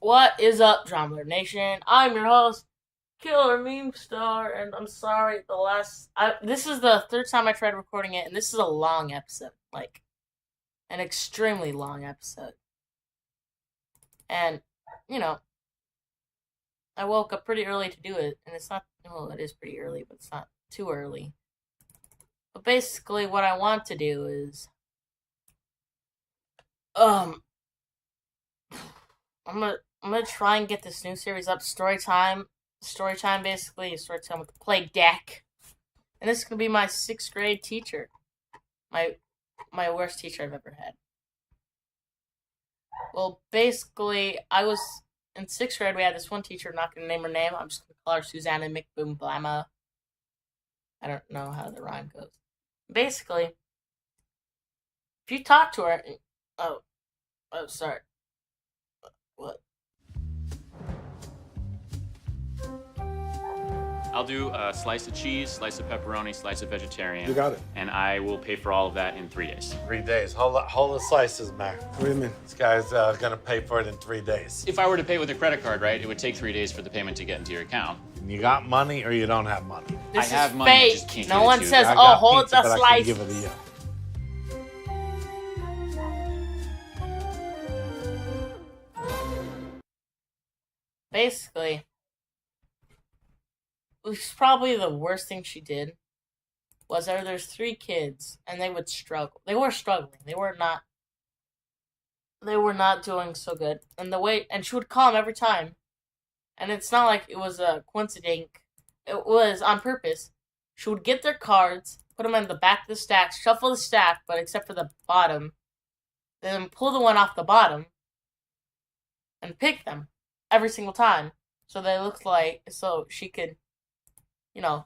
What is up, Drama Nation? I'm your host, Killer Meme Star, and I'm sorry. This is the third time I tried recording it, and this is a long episode, like an extremely long episode. And you know, I woke up pretty early to do it, and it's not. Well, it is pretty early, but it's not too early. But basically, what I want to do is, um, I'm gonna try and get this new series up. Story time, basically. Story time with the play deck. And this is gonna be my sixth grade teacher. My my worst teacher I've ever had. Well, basically, I was in sixth grade. We had this one teacher. I'm not gonna name her name. I'm just gonna call her Susanna McBoomblama. I don't know how the rhyme goes. Basically, if you talk to her, oh, sorry. What? I'll do a slice of cheese, slice of pepperoni, slice of vegetarian. You got it. And I will pay for all of that in 3 days. 3 days. Hold the slices, Mac. What do you mean? This guy's gonna pay for it in 3 days. If I were to pay with a credit card, right, it would take 3 days for the payment to get into your account. You got money or you don't have money? This I have is money, I fake. just can't No give it one to you. says, I "Oh, got hold pizza, the but I slice." can give it to you. Basically, which is probably the worst thing she did, was there's three kids and they would struggle. They were struggling. They were not doing so good. And she would call them every time. And it's not like it was a coincidence. It was on purpose. She would get their cards, put them in the back of the stack, shuffle the stack, but except for the bottom, then pull the one off the bottom and pick them every single time. So they looked like, so she could, you know,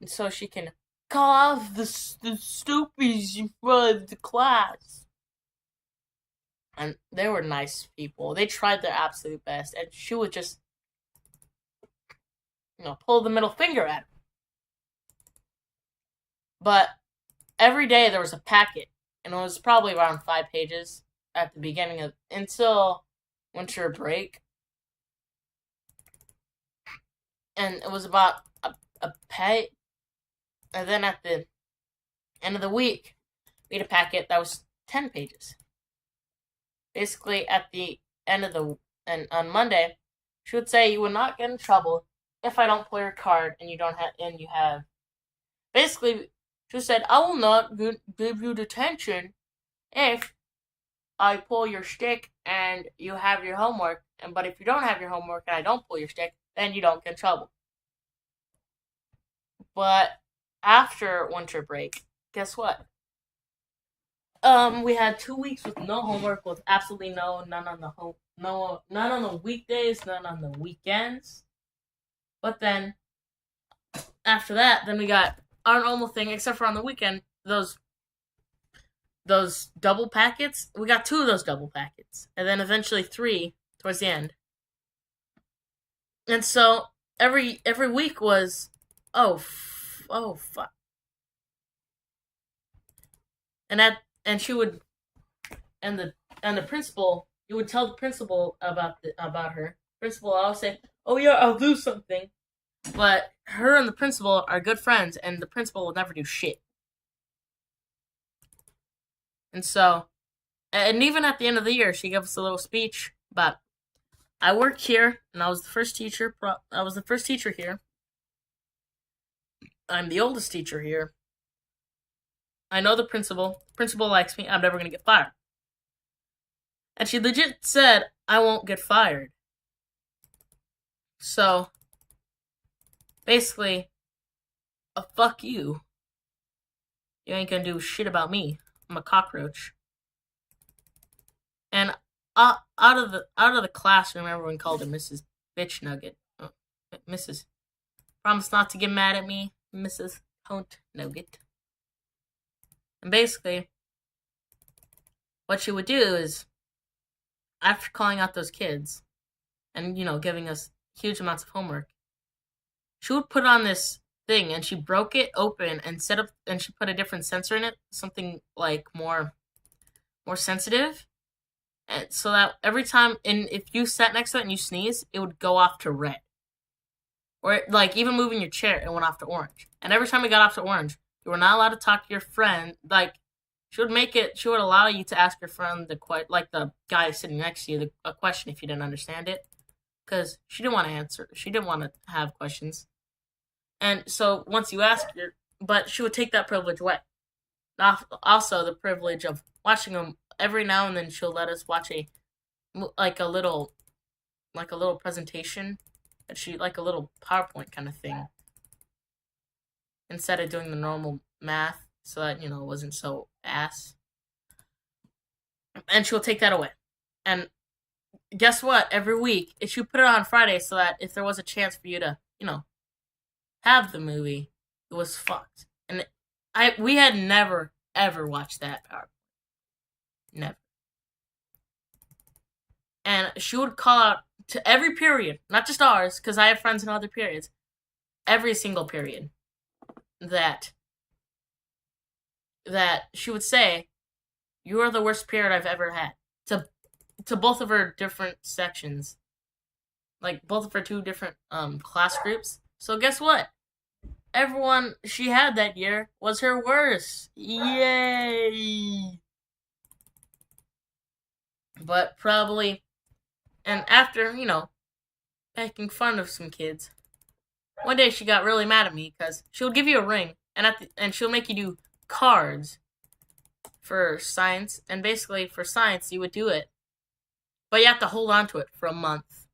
so she can call off the stoopies in front of the class. And they were nice people. They tried their absolute best, and she would just, pull the middle finger at him. But every day there was a packet, and it was probably around 5 pages at the beginning of until winter break, and it was about a pay. And then at the end of the week, we had a packet that was 10 pages. Basically, at the end of and on Monday, she would say, "You will not get in trouble if I don't pull your card and you have." Basically, she said, "I will not give you detention if I pull your stick and you have your homework. But if you don't have your homework and I don't pull your stick, then you don't get in trouble." But after winter break, guess what? We had 2 weeks with no homework, with absolutely none on the weekdays, none on the weekends. But then after that, then we got our normal thing, except for on the weekend, those double packets. We got 2 of those double packets, and then eventually 3 towards the end. And so every week was, oh fuck. And she would, and the principal, you would tell the principal about her. Principal will always say, "Oh yeah, I'll do something," but her and the principal are good friends, and the principal will never do shit. And so, and even at the end of the year, she gave us a little speech about, "I work here, and I was the first teacher. I was the first teacher here. I'm the oldest teacher here. I know the principal. The principal likes me. I'm never going to get fired." And she legit said, "I won't get fired." So, basically, fuck you. You ain't going to do shit about me. I'm a cockroach. And out of the classroom, everyone called her Mrs. Bitch Nugget. Mrs. Promise not to get mad at me, Mrs. Hunt Nugget. And basically, what she would do is, after calling out those kids, and, giving us huge amounts of homework, she would put on this thing, and she broke it open and she put a different sensor in it, something like more sensitive, and so that every time, and if you sat next to it and you sneeze, it would go off to red. Or like even moving your chair, it went off to orange. And every time it got off to orange, you were not allowed to talk to your friend. Like she would allow you to ask your friend the guy sitting next to you a question if you didn't understand it, because she didn't want to answer. She didn't want to have questions. And so once you ask but she would take that privilege away. Also, the privilege of watching them every now and then. She'll let us watch a little presentation, like a little PowerPoint kind of thing, instead of doing the normal math, so that it wasn't so ass. And she'll take that away. And guess what? Every week, she would put it on Friday, so that if there was a chance for you to have the movie, it was fucked. And we had never ever watched that PowerPoint. Never. And she would call out to every period, not just ours, because I have friends in other periods, every single period, that she would say, "You are the worst period I've ever had," to both of her different sections, like both of her two different class groups. So guess what? Everyone she had that year was her worst. Yay! But probably, and after, making fun of some kids, one day she got really mad at me because she'll give you a ring, and she'll make you do cards for science. And basically, for science, you would do it, but you have to hold on to it for a month.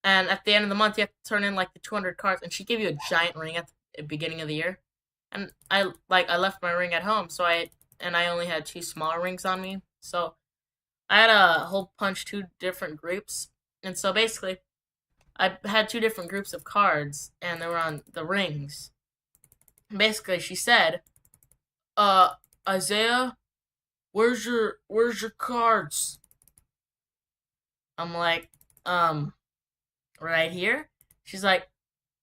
And at the end of the month, you have to turn in like the 200 cards. And she gave you a giant ring at the beginning of the year. And I left my ring at home, so I only had 2 smaller rings on me. So I had a hole punch 2 different groups. And so basically, I had 2 different groups of cards, and they were on the rings. Basically, she said, Isaiah, where's your cards? I'm like, right here? She's like,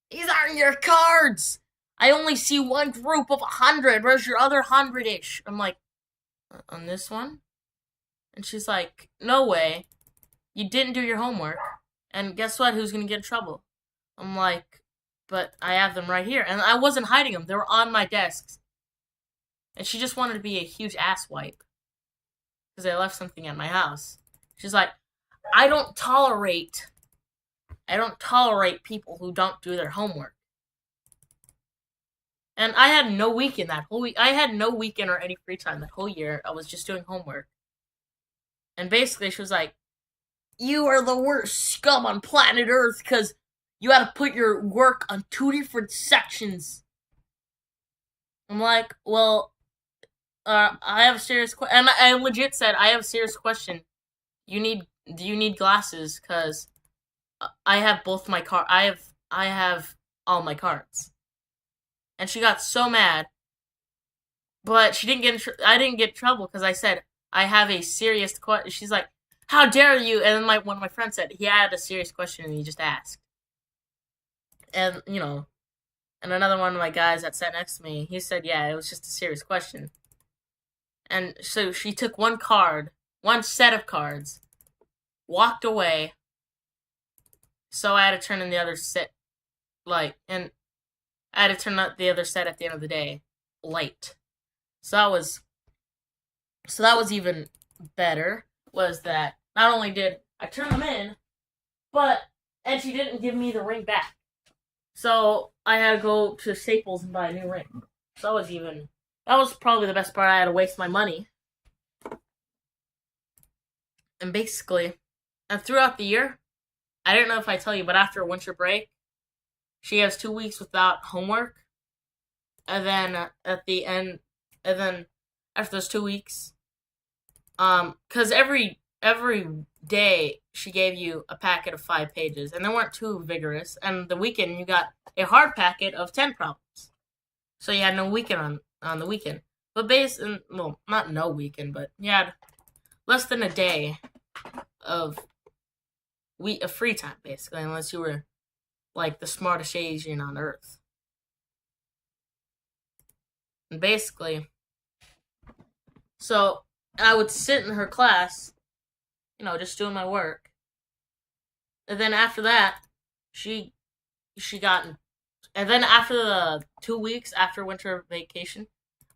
these aren't your cards! I only see one group of 100. Where's your other 100-ish? I'm like, on this one? And she's like, no way. You didn't do your homework. And guess what? Who's gonna get in trouble? I'm like, but I have them right here. And I wasn't hiding them. They were on my desks. And she just wanted to be a huge asswipe, because I left something at my house. She's like, I don't tolerate people who don't do their homework. And I had no weekend that whole week. I had no weekend or any free time that whole year. I was just doing homework. And basically, she was like, you are the worst scum on planet Earth because you had to put your work on 2 different sections. I'm like, well, I have a serious question. And I legit said, I have a serious question. Do you need glasses? Because I have both my I have all my cards. And she got so mad. But she didn't I didn't get in trouble because I said, I have a serious question. She's like, how dare you? And then one of my friends said, he had a serious question and he just asked. And, and another one of my guys that sat next to me, he said, yeah, it was just a serious question. And so she took one set of cards, walked away. So I had to turn in the other set, and I had to turn out the other set at the end of the day, late. So that was even better, was that not only did I turn them in, and she didn't give me the ring back. So I had to go to Staples and buy a new ring. So that was probably the best part. I had to waste my money. And basically, and throughout the year, I didn't know if I tell you, but after winter break, she has 2 weeks without homework. And then after those 2 weeks, because every day she gave you a packet of 5 pages, and they weren't too vigorous. And the weekend you got a hard packet of 10 problems, so you had no weekend on the weekend. But not no weekend, but you had less than a day of free time, basically, unless you were like the smartest Asian on earth. And basically, so I would sit in her class just doing my work. And then after that, she got, and then after the 2 weeks after winter vacation,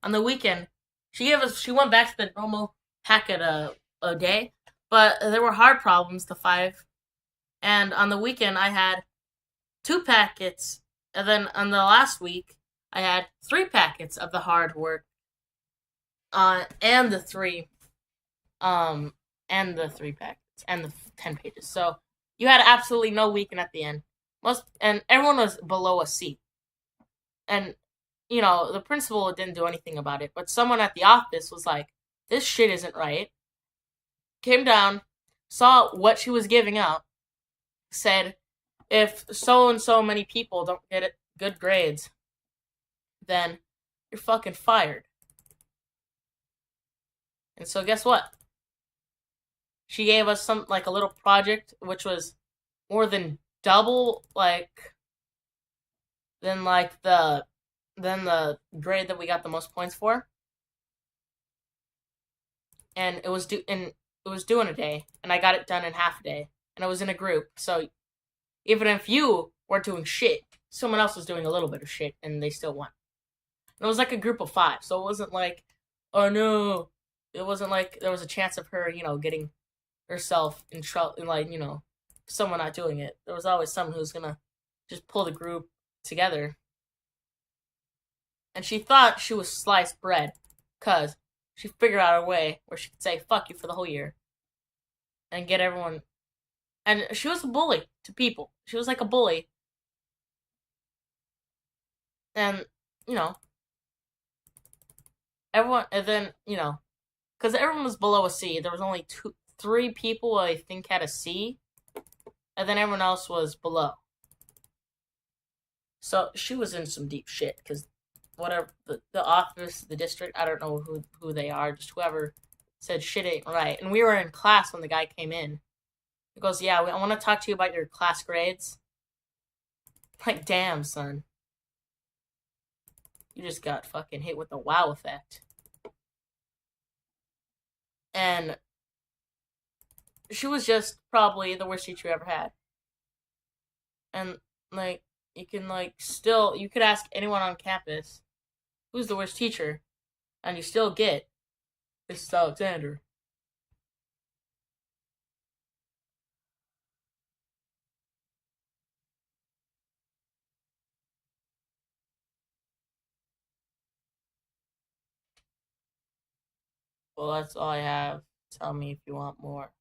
on the weekend, she went back to the normal packet a day, but there were hard problems, the 5, and on the weekend I had 2 packets, and then on the last week I had 3 packets of the hard work, and the 3, and the 3 packets and the 10 pages. So you had absolutely no weekend at the end. And everyone was below a C. And the principal didn't do anything about it, but someone at the office was like, "This shit isn't right." Came down, saw what she was giving out, said, "If so and so many people don't get good grades, then you're fucking fired." And so guess what? She gave us a little project, which was more than double than the grade that we got the most points for. And it was due in a day, and I got it done in half a day. And I was in a group, so even if you weren't doing shit, someone else was doing a little bit of shit, and they still won. And it was like a group of 5, so it wasn't like, oh no, it wasn't like there was a chance of her, getting herself in trouble, someone not doing it. There was always someone who was gonna just pull the group together. And she thought she was sliced bread, cause she figured out a way where she could say fuck you for the whole year. And get everyone. And she was a bully to people. She was like a bully. And, everyone, and then, because everyone was below a C, there was only 3 people I think had a C, and then everyone else was below. So she was in some deep shit, because whatever, the office, the district, I don't know who they are, just whoever said shit ain't right. And we were in class when the guy came in. He goes, "Yeah, I want to talk to you about your class grades." Like, damn, son. You just got fucking hit with the wow effect. And she was just probably the worst teacher you ever had. And, you can, you could ask anyone on campus, who's the worst teacher? And you still get, Mrs. Alexander. Well, that's all I have. Tell me if you want more.